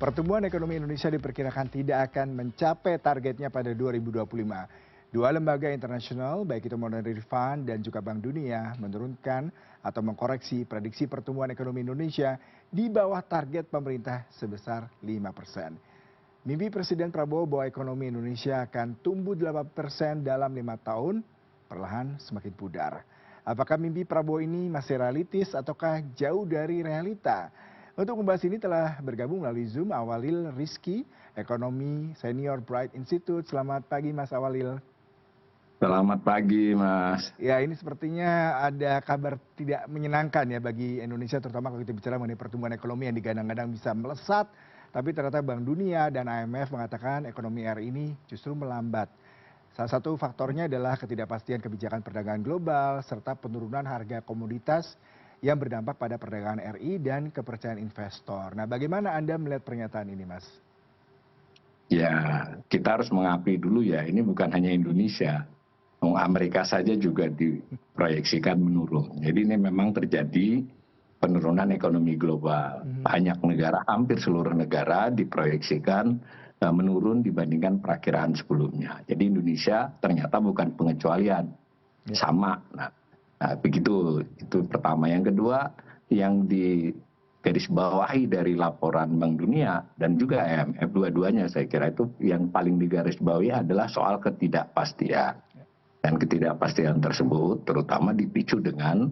Pertumbuhan ekonomi Indonesia diperkirakan tidak akan mencapai targetnya pada 2025. Dua lembaga internasional, baik itu Monetary Fund dan juga Bank Dunia, menurunkan atau mengkoreksi prediksi pertumbuhan ekonomi Indonesia di bawah target pemerintah sebesar 5%. Mimpi Presiden Prabowo bahwa ekonomi Indonesia akan tumbuh 8% dalam 5 tahun, perlahan semakin pudar. Apakah mimpi Prabowo ini masih realistis ataukah jauh dari realita? Untuk membahas ini telah bergabung melalui Zoom Awalil Rizky, ekonomi senior Bright Institute. Selamat pagi Mas Awalil. Selamat pagi Mas. Ya, ini sepertinya ada kabar tidak menyenangkan ya bagi Indonesia, terutama kalau kita bicara mengenai pertumbuhan ekonomi yang digadang-gadang bisa melesat. Tapi ternyata Bank Dunia dan IMF mengatakan ekonomi RI ini justru melambat. Salah satu faktornya adalah ketidakpastian kebijakan perdagangan global serta penurunan harga komoditas yang berdampak pada perdagangan RI dan kepercayaan investor. Nah, bagaimana Anda melihat pernyataan ini, Mas? Ya, kita harus mengakui dulu ya, ini bukan hanya Indonesia. Amerika saja juga diproyeksikan menurun. Jadi ini memang terjadi penurunan ekonomi global. Banyak negara, hampir seluruh negara diproyeksikan menurun dibandingkan perakiraan sebelumnya. Jadi Indonesia ternyata bukan pengecualian, sama. Nah, begitu, itu pertama. Yang kedua, yang digarisbawahi dari laporan Bank Dunia dan juga IMF, dua-duanya saya kira itu yang paling digarisbawahi adalah soal ketidakpastian. Dan ketidakpastian tersebut terutama dipicu dengan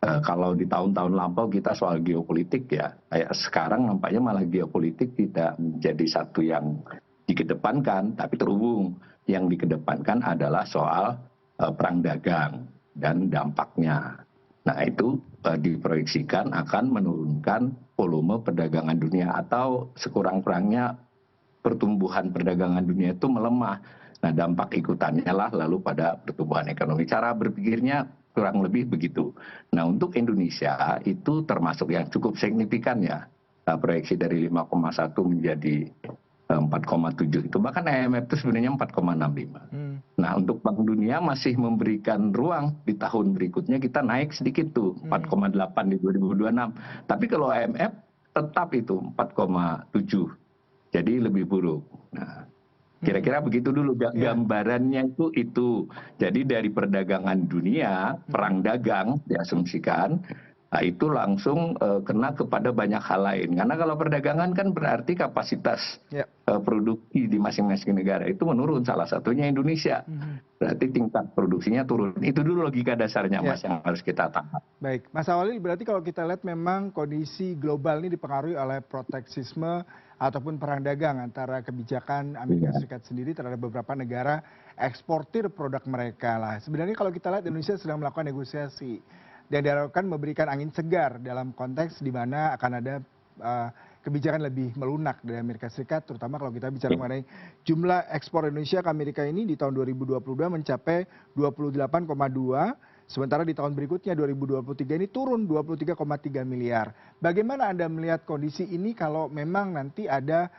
kalau di tahun-tahun lampau kita soal geopolitik ya, kayak sekarang nampaknya malah geopolitik tidak menjadi satu yang dikedepankan, tapi terhubung yang dikedepankan adalah soal perang dagang dan dampaknya. Nah itu diproyeksikan akan menurunkan volume perdagangan dunia atau sekurang-kurangnya pertumbuhan perdagangan dunia itu melemah. Nah dampak ikutannya lah lalu pada pertumbuhan ekonomi. Cara berpikirnya kurang lebih begitu. Nah untuk Indonesia itu termasuk yang cukup signifikan ya. Proyeksi dari 5,1 menjadi 4,7 itu, bahkan IMF itu sebenarnya 4,65. Nah untuk Bank Dunia masih memberikan ruang di tahun berikutnya kita naik sedikit tuh 4,8 di 2026. Tapi kalau IMF tetap itu 4,7, jadi lebih buruk. Nah kira-kira begitu dulu gambarannya itu. Jadi dari perdagangan dunia, perang dagang diasumsikan, nah itu langsung kena kepada banyak hal lain. Karena kalau perdagangan kan berarti kapasitas produksi di masing-masing negara itu menurun, salah satunya Indonesia. Berarti tingkat produksinya turun. Itu dulu logika dasarnya Mas yang harus kita tangkap. Baik, Mas Awalil, berarti kalau kita lihat memang kondisi global ini dipengaruhi oleh proteksisme ataupun perang dagang antara kebijakan Amerika Serikat sendiri terhadap beberapa negara eksportir produk mereka lah. Sebenarnya kalau kita lihat Indonesia sedang melakukan negosiasi dan diharapkan memberikan angin segar dalam konteks di mana akan ada kebijakan lebih melunak dari Amerika Serikat, terutama kalau kita bicara mengenai jumlah ekspor Indonesia ke Amerika ini di tahun 2022 mencapai 28,2, sementara di tahun berikutnya 2023 ini turun 23,3 miliar. Bagaimana Anda melihat kondisi ini kalau memang nanti ada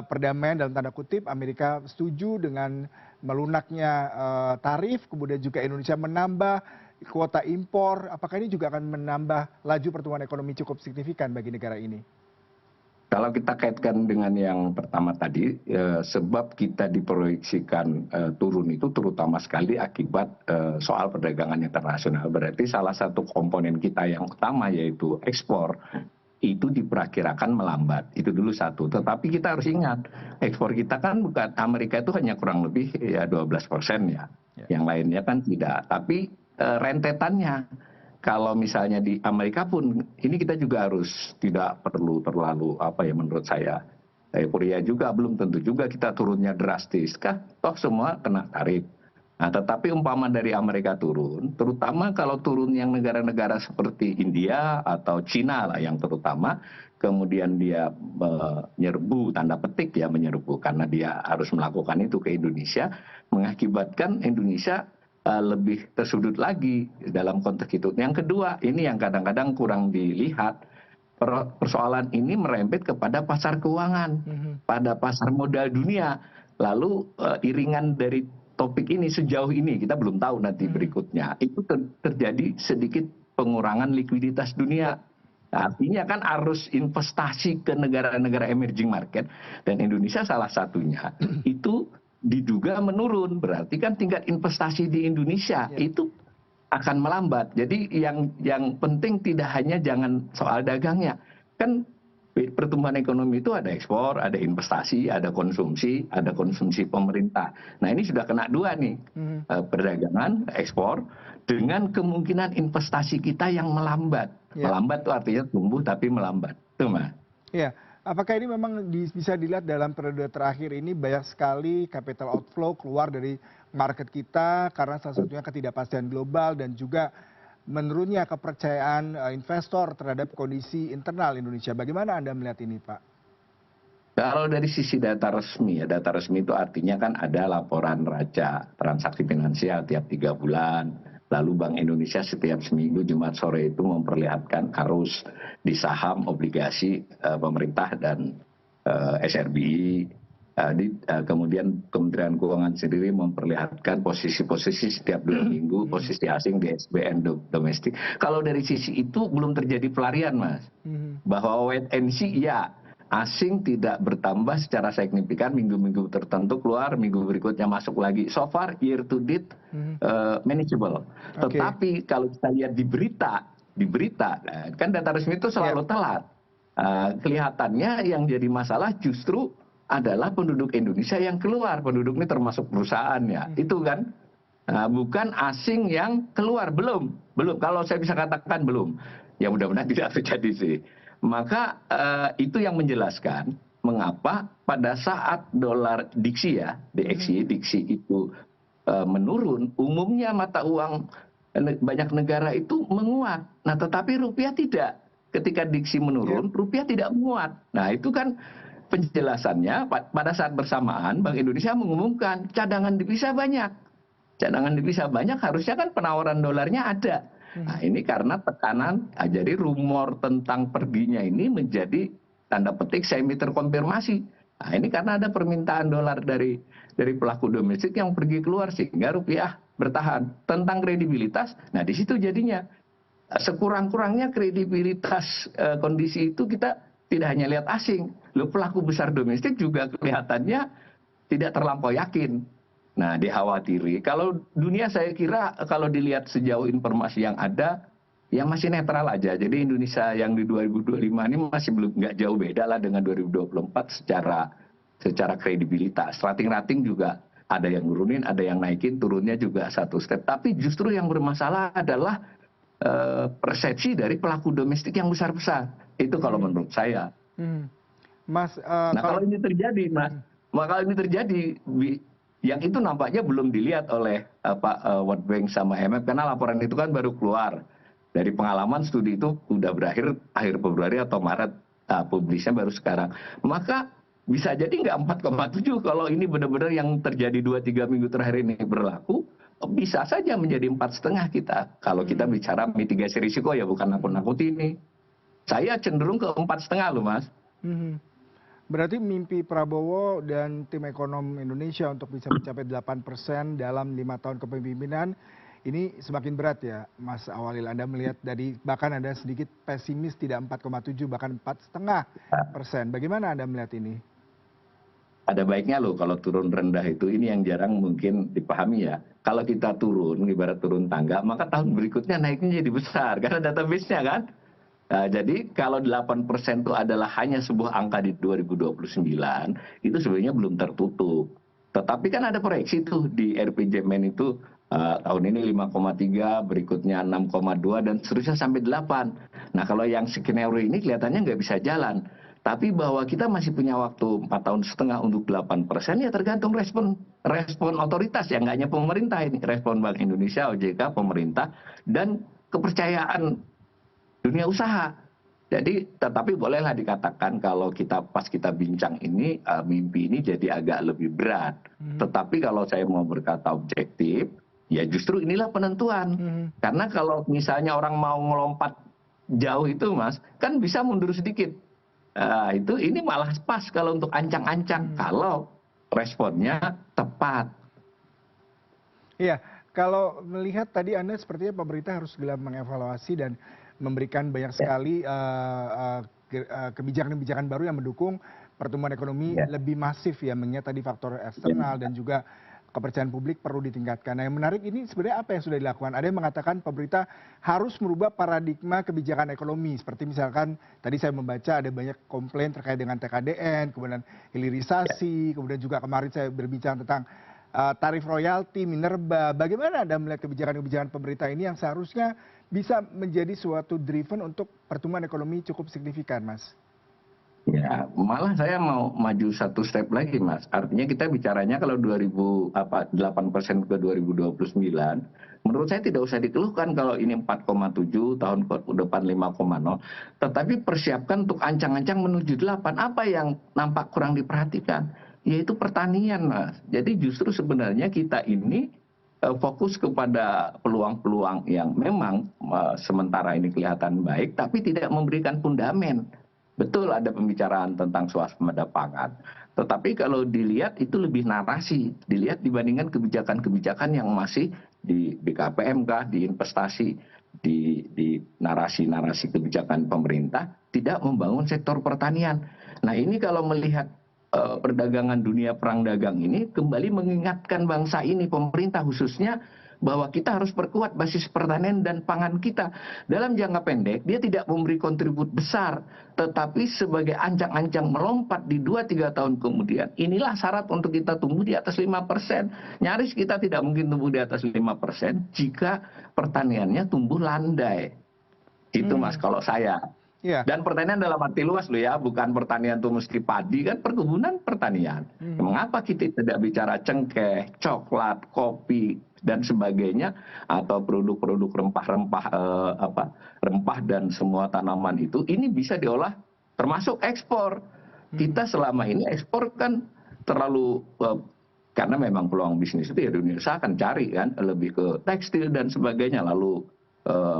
perdamaian dalam tanda kutip, Amerika setuju dengan melunaknya tarif, kemudian juga Indonesia menambah kuota impor, apakah ini juga akan menambah laju pertumbuhan ekonomi cukup signifikan bagi negara ini? Kalau kita kaitkan dengan yang pertama tadi, sebab kita diproyeksikan turun itu terutama sekali akibat soal perdagangan internasional. Berarti salah satu komponen kita yang utama yaitu ekspor itu diperkirakan melambat. Itu dulu satu. Tetapi kita harus ingat, ekspor kita kan bukan, Amerika itu hanya kurang lebih ya 12% ya. Yang lainnya kan tidak. Tapi rentetannya, kalau misalnya di Amerika pun ini kita juga harus tidak perlu terlalu menurut saya euforia juga, belum tentu juga kita turunnya drastis kah, toh semua kena tarif. Nah tetapi umpama dari Amerika turun, terutama kalau turun yang negara-negara seperti India atau Cina lah yang terutama, kemudian dia menyerbu, tanda petik ya menyerbu, karena dia harus melakukan itu ke Indonesia, mengakibatkan Indonesia lebih tersudut lagi dalam konteks itu. Yang kedua, ini yang kadang-kadang kurang dilihat, persoalan ini merembet kepada pasar keuangan, pada pasar modal dunia. Lalu iringan dari topik ini sejauh ini, kita belum tahu nanti berikutnya, itu terjadi sedikit pengurangan likuiditas dunia. Artinya kan arus investasi ke negara-negara emerging market dan Indonesia salah satunya itu diduga menurun. Berarti kan tingkat investasi di Indonesia Ya. itu akan melambat. Jadi yang penting tidak hanya jangan soal dagangnya. Kan pertumbuhan ekonomi itu ada ekspor, ada investasi, ada konsumsi pemerintah. Nah ini sudah kena dua nih, perdagangan, ekspor, dengan kemungkinan investasi kita yang melambat. Ya. Melambat itu artinya tumbuh tapi melambat. Itu Mas. Ya, apakah ini memang bisa dilihat dalam periode terakhir ini banyak sekali capital outflow keluar dari market kita karena salah satunya ketidakpastian global dan juga menurunnya kepercayaan investor terhadap kondisi internal Indonesia. Bagaimana Anda melihat ini, Pak? Kalau dari sisi data resmi, ya data resmi itu artinya kan ada laporan neraca transaksi finansial tiap 3 bulan. Lalu Bank Indonesia setiap seminggu Jumat sore itu memperlihatkan arus di saham, obligasi pemerintah dan SRBI. Kemudian Kementerian Keuangan sendiri memperlihatkan posisi-posisi setiap 2 minggu, posisi asing di SBN domestik. Kalau dari sisi itu belum terjadi pelarian, Mas. Bahwa wait and see, ya, asing tidak bertambah secara signifikan, minggu-minggu tertentu keluar, minggu berikutnya masuk lagi. So far year to date manageable. Tetapi kalau kita lihat di berita kan data resmi itu selalu telat. Kelihatannya yang jadi masalah justru adalah penduduk Indonesia yang keluar. Penduduk ini termasuk perusahaan ya, itu kan. Bukan asing yang keluar, belum. Kalau saya bisa katakan belum. Ya mudah-mudahan tidak terjadi sih. Maka itu yang menjelaskan mengapa pada saat dolar DXY itu menurun, umumnya mata uang banyak negara itu menguat. Nah tetapi rupiah tidak. Ketika DXY menurun, rupiah tidak menguat. Nah itu kan penjelasannya pada saat bersamaan Bank Indonesia mengumumkan cadangan devisa banyak. Cadangan devisa banyak harusnya kan penawaran dolarnya ada. Nah ini karena tekanan, jadi rumor tentang perginya ini menjadi tanda petik semi terkonfirmasi. Nah ini karena ada permintaan dolar dari pelaku domestik yang pergi keluar sehingga rupiah bertahan. Tentang kredibilitas, nah di situ jadinya sekurang-kurangnya kredibilitas kondisi itu kita tidak hanya lihat asing, pelaku besar domestik juga kelihatannya tidak terlampau yakin. Nah, dikhawatiri. Kalau dunia saya kira kalau dilihat sejauh informasi yang ada, ya masih netral aja. Jadi Indonesia yang di 2025 ini masih belum nggak jauh beda lah dengan 2024 secara kredibilitas. Rating juga ada yang nurunin, ada yang naikin, turunnya juga satu step. Tapi justru yang bermasalah adalah persepsi dari pelaku domestik yang besar-besar. Itu kalau menurut saya. Mas, kalau ini terjadi, Mas, maka ini terjadi, yang itu nampaknya belum dilihat oleh World Bank sama IMF karena laporan itu kan baru keluar. Dari pengalaman studi itu udah berakhir akhir Februari atau Maret, publisnya baru sekarang. Maka bisa jadi nggak 4,7 kalau ini benar-benar yang terjadi 2-3 minggu terakhir ini berlaku. Bisa saja menjadi 4,5 kita. Kalau kita bicara mitigasi risiko ya bukan nakut-nakut ini. Saya cenderung ke 4,5 loh, Mas. Berarti mimpi Prabowo dan tim ekonom Indonesia untuk bisa mencapai 8% dalam 5 tahun kepemimpinan ini semakin berat ya, Mas Awalil. Anda melihat bahkan Anda sedikit pesimis, tidak 4,7 bahkan 4,5%. Bagaimana Anda melihat ini? Ada baiknya loh kalau turun rendah itu, ini yang jarang mungkin dipahami ya. Kalau kita turun, ibarat turun tangga, maka tahun berikutnya naiknya jadi besar karena database-nya kan. Nah, jadi kalau 8% itu adalah hanya sebuah angka di 2029, itu sebenarnya belum tertutup. Tetapi kan ada proyeksi tuh di RPJMN itu tahun ini 5,3, berikutnya 6,2 dan seterusnya sampai 8. Nah kalau yang skenario ini kelihatannya nggak bisa jalan. Tapi bahwa kita masih punya waktu 4,5 tahun untuk 8%, ya tergantung respon otoritas ya, nggak hanya pemerintah ini, respon Bank Indonesia, OJK, pemerintah, dan kepercayaan dunia usaha. Jadi, tetapi bolehlah dikatakan kalau pas kita bincang ini, mimpi ini jadi agak lebih berat. Tetapi kalau saya mau berkata objektif, ya justru inilah penentuan. Karena kalau misalnya orang mau ngelompat jauh itu, Mas, kan bisa mundur sedikit. Ini malah pas kalau untuk ancang-ancang kalau responnya tepat. Iya, kalau melihat tadi Anda sepertinya pemerintah harus segera mengevaluasi dan memberikan banyak Ya, sekali kebijakan-kebijakan baru yang mendukung pertumbuhan ekonomi ya, lebih masif ya, mengingat tadi faktor ya. eksternal dan juga kepercayaan publik perlu ditingkatkan. Nah, yang menarik ini sebenarnya apa yang sudah dilakukan? Ada yang mengatakan pemerintah harus merubah paradigma kebijakan ekonomi. Seperti misalkan tadi saya membaca ada banyak komplain terkait dengan TKDN, kemudian hilirisasi, kemudian juga kemarin saya berbicara tentang tarif royalti, minerba. Bagaimana Anda melihat kebijakan-kebijakan pemerintah ini yang seharusnya bisa menjadi suatu driven untuk pertumbuhan ekonomi cukup signifikan, Mas? Ya, malah saya mau maju satu step lagi, Mas. Artinya kita bicaranya kalau 8% ke 2029, menurut saya tidak usah dikeluhkan kalau ini 4,7, tahun depan 5,0. Tetapi persiapkan untuk ancang-ancang menuju 8. Apa yang nampak kurang diperhatikan? Yaitu pertanian, Mas. Jadi justru sebenarnya kita ini fokus kepada peluang-peluang yang memang sementara ini kelihatan baik, tapi tidak memberikan fundamen. Betul ada pembicaraan tentang swasembada pangan, tetapi kalau dilihat itu lebih narasi, dilihat dibandingkan kebijakan-kebijakan yang masih di BKPM kah, di investasi, di narasi-narasi kebijakan pemerintah, tidak membangun sektor pertanian. Nah ini kalau melihat perdagangan dunia perang dagang ini kembali mengingatkan bangsa ini, pemerintah khususnya, bahwa kita harus perkuat basis pertanian dan pangan kita. Dalam jangka pendek, dia tidak memberi kontribut besar, tetapi sebagai ancang-ancang melompat di 2-3 tahun kemudian, inilah syarat untuk kita tumbuh di atas 5%. Nyaris kita tidak mungkin tumbuh di atas 5% jika pertaniannya tumbuh landai. Itu Mas, Hmm, kalau saya. ya. Dan pertanian dalam arti luas loh ya, bukan pertanian itu mesti padi, kan perkebunan pertanian. Hmm. Mengapa kita tidak bicara cengkeh, coklat, kopi dan sebagainya, atau produk-produk rempah-rempah rempah dan semua tanaman itu ini bisa diolah termasuk ekspor. Hmm. Kita selama ini ekspor kan terlalu karena memang peluang bisnis itu ya dunia usaha akan cari kan lebih ke tekstil dan sebagainya, lalu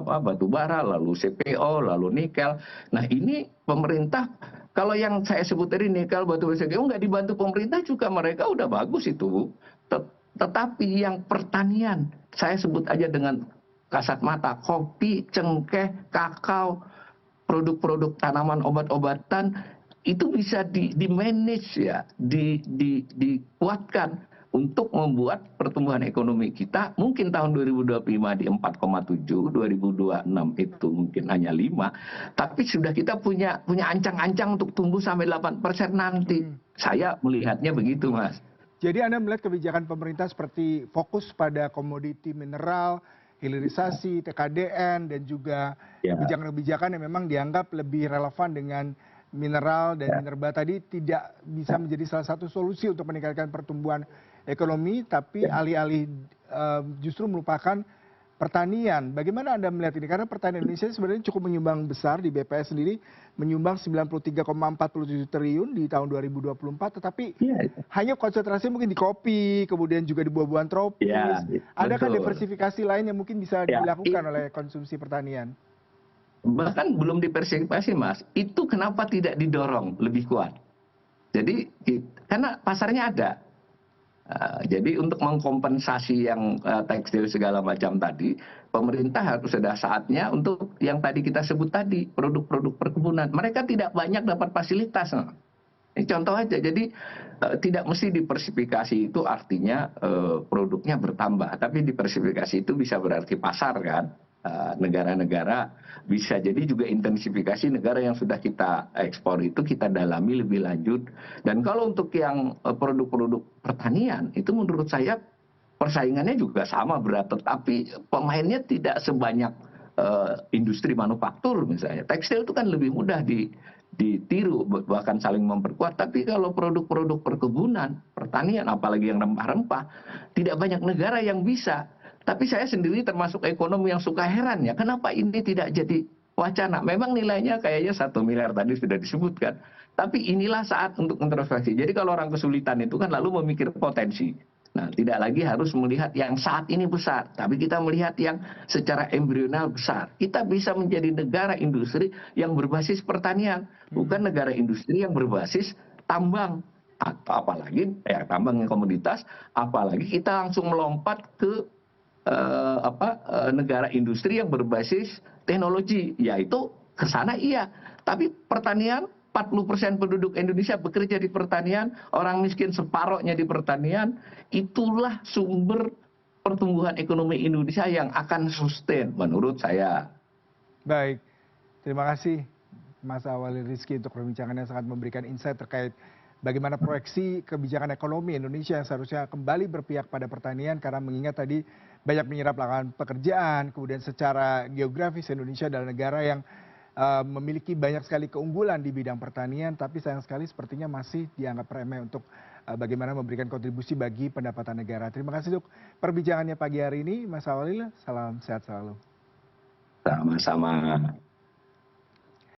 batu bara, lalu CPO, lalu nikel. Nah ini pemerintah, kalau yang saya sebut tadi nikel, batu bara, CPO nggak dibantu pemerintah juga, mereka udah bagus itu. Tetapi yang pertanian, saya sebut aja dengan kasat mata, kopi, cengkeh, kakao, produk-produk tanaman obat-obatan, itu bisa di manage ya, dikuatkan untuk membuat pertumbuhan ekonomi kita mungkin tahun 2025 di 4,7, 2026 itu mungkin hanya 5, tapi sudah kita punya ancang-ancang untuk tumbuh sampai 8% nanti. Hmm. Saya melihatnya begitu, Mas. Jadi Anda melihat kebijakan pemerintah seperti fokus pada komoditi mineral, hilirisasi, TKDN, dan juga Ya, kebijakan-kebijakan yang memang dianggap lebih relevan dengan mineral dan ya, minerba tadi tidak bisa menjadi salah satu solusi untuk meningkatkan pertumbuhan ekonomi, tapi ya. alih-alih justru melupakan pertanian. Bagaimana Anda melihat ini? Karena pertanian Indonesia sebenarnya cukup menyumbang besar, di BPS sendiri menyumbang 93,47 triliun di tahun 2024, tetapi Iya, hanya konsentrasi mungkin di kopi, kemudian juga di buah-buahan ya, tropis. Adakah betul. diversifikasi lain yang mungkin bisa Ya, dilakukan oleh konsumsi pertanian? bahkan belum diversifikasi, Mas. Itu kenapa tidak didorong lebih kuat? Jadi karena pasarnya ada. Jadi untuk mengkompensasi yang tekstil segala macam tadi, pemerintah harus ada saatnya untuk yang tadi kita sebut tadi, produk-produk perkebunan. Mereka tidak banyak dapat fasilitas. Ini contoh aja, jadi tidak mesti diversifikasi itu artinya produknya bertambah, tapi diversifikasi itu bisa berarti pasar kan. Negara-negara bisa jadi juga intensifikasi negara yang sudah kita ekspor itu kita dalami lebih lanjut. Dan kalau untuk yang produk-produk pertanian itu menurut saya persaingannya juga sama berat, tetapi pemainnya tidak sebanyak industri manufaktur misalnya. Tekstil itu kan lebih mudah ditiru, bahkan saling memperkuat. Tapi kalau produk-produk perkebunan, pertanian, apalagi yang rempah-rempah, tidak banyak negara yang bisa. Tapi saya sendiri termasuk ekonom yang suka heran ya, kenapa ini tidak jadi wacana? Memang nilainya kayaknya 1 miliar tadi sudah disebutkan. Tapi inilah saat untuk introspeksi. Jadi kalau orang kesulitan itu kan lalu memikir potensi. Nah, tidak lagi harus melihat yang saat ini besar, tapi kita melihat yang secara embrional besar. Kita bisa menjadi negara industri yang berbasis pertanian, bukan negara industri yang berbasis tambang. Atau apalagi ya tambang yang komoditas, apalagi kita langsung melompat ke negara industri yang berbasis teknologi, yaitu ke sana iya. Tapi pertanian, 40% penduduk Indonesia bekerja di pertanian, orang miskin separohnya di pertanian, itulah sumber pertumbuhan ekonomi Indonesia yang akan sustain menurut saya. Baik, terima kasih Mas Awali Rizky untuk perbincangannya, sangat memberikan insight terkait bagaimana proyeksi kebijakan ekonomi Indonesia yang seharusnya kembali berpihak pada pertanian karena mengingat tadi banyak menyerap lapangan pekerjaan, kemudian secara geografis Indonesia adalah negara yang memiliki banyak sekali keunggulan di bidang pertanian, tapi sayang sekali sepertinya masih dianggap remeh untuk bagaimana memberikan kontribusi bagi pendapatan negara. Terima kasih untuk perbincangannya pagi hari ini, Mas Awalil. Salam sehat selalu. Sama-sama.